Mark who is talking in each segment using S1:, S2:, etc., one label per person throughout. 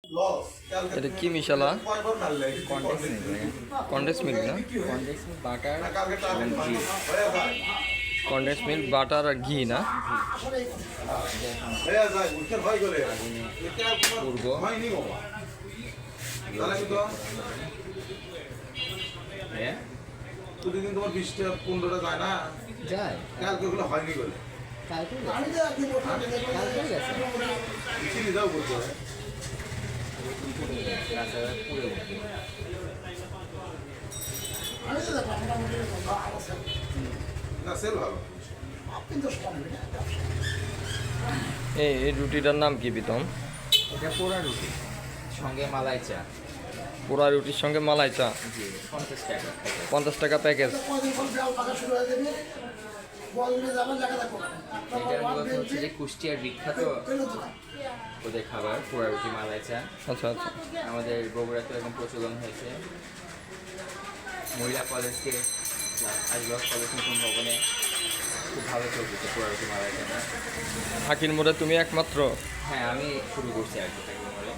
S1: এটা কি মিশালা?
S2: Condense milk
S1: condense milk
S2: না?
S1: না?
S2: কনডেন্স মিল্ক বাটার এবং ঘি।
S1: কন্ডেন্স মিল্ক বাটার আর ঘি না?
S2: পূর্ব হ্যাঁ
S3: প্রতিদিন তোমার 20টা 15টা যায় না,
S2: যায়
S3: কালকে ওগুলো হয়নি বলে
S2: কালকে গেছে
S3: চিনি দাও করতে হয়।
S2: রাস্তাঘাট পুরো
S3: না সেল ভালো।
S1: এই রুটিটার নাম কি প্রীতম?
S2: এটা পোড়া রুটি সঙ্গে মালাই চা।
S1: পোড়া রুটির সঙ্গে মালাই চা,
S2: জি 50 টাকা।
S1: 50 টাকা প্যাকেজ।
S2: এটার মূলত হচ্ছে যে কুষ্টিয়ার বিখ্যাত ওদের খাবার পোড়া রুটি মালাই চা।
S1: আচ্ছা আচ্ছা।
S2: আমাদের বগুড়াতে এখন প্রচলন হয়েছে। মহিলা কলেজকে আজবাগ কলেজ নতুন ভবনে খুব ভালো চলতেছে পোড়া রুটি মালাই চা।
S1: হাকির মোড়ে তুমি একমাত্র?
S2: হ্যাঁ আমি শুরু করছি আর কি থাকি বলে।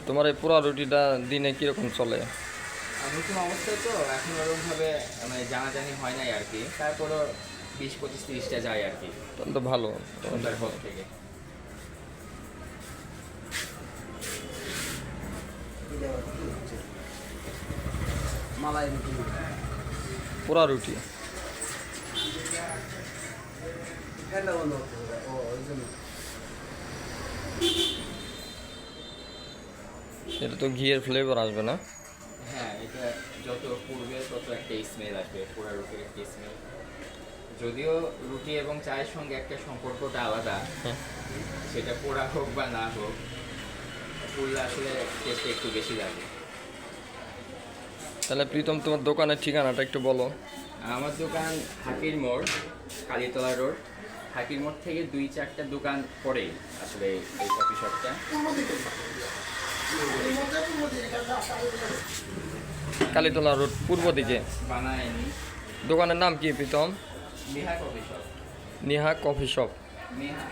S1: তোমার এই পোড়া রুটিটা দিনে কীরকম চলে?
S2: নতুন অবস্থায় তো এখন ওরকমভাবে মানে জানাজানি হয় নাই আর কি, তারপরও 20, 25, 30টা যায় আর কি
S1: তাহলে তো ভালো।
S2: সন্ধ্যার পর থেকে।
S4: মালাই রুটি
S1: পোড়া রুটি
S4: ফ্যানটা বন্ধ ও ওই জন্য
S1: এটা তো ঘিয়ের ফ্লেভার আসবে না?
S2: হ্যাঁ এটা যত পূর্বে তত একটা স্মেল আসবে, পোড়া রুটির একটা স্মেল। যদিও রুটি এবং চায়ের সঙ্গে একটা সম্পর্কটা আলাদা,
S1: হ্যাঁ।
S2: সেটা পোড়া হোক বা না হোক, পুড়লে আসলে টেস্টটা একটু বেশি লাগে।
S1: তাহলে প্রীতম তোমার দোকানের ঠিকানাটা একটু বলো।
S2: আমার দোকান হাকির মোড়, কালীতলা রোড। হাকির মোড় থেকে 2-4টা দোকান পরেই আসলে এই কফি শপটা।
S1: কালীতলা রোড পূর্ব দিকে।
S2: বানায়নি।
S1: দোকানের নাম কি Pritam?
S2: Neha coffee shop.
S1: Neha coffee shop.
S2: Neha.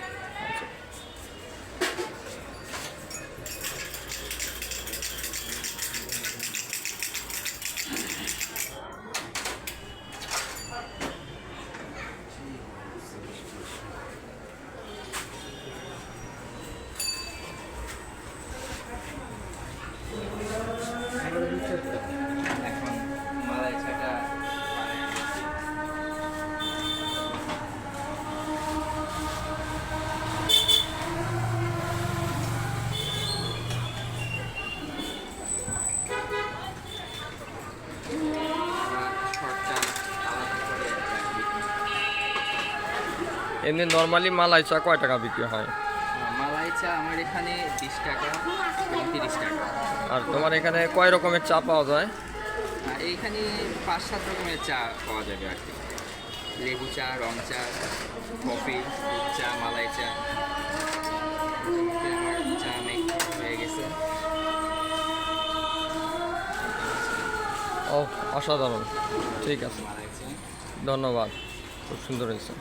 S2: এখন মালাই চাটা বানায় নিচ্ছি। শর্টটা আলাদা করে রাখি।
S1: এমনি নর্মালি মালাই চা কয় টাকা বিক্রি হয়?
S2: মালাই চা আমার এখানে 20 টাকা এবং 30 টাকা।
S1: আর তোমার এখানে কয় রকমের চা পাওয়া যায়?
S2: এইখানে 5-7 রকমের চা পাওয়া যাবে আর কি। লেবু চা, রং চা, কফি, দুধ চা, মালাই চা। মোটামুটি আমার চা মেক হয়ে গেছে।
S1: ও অসাধারণ, ঠিক আছে,
S2: মালাই চা।
S1: ধন্যবাদ, খুব সুন্দর হয়েছে।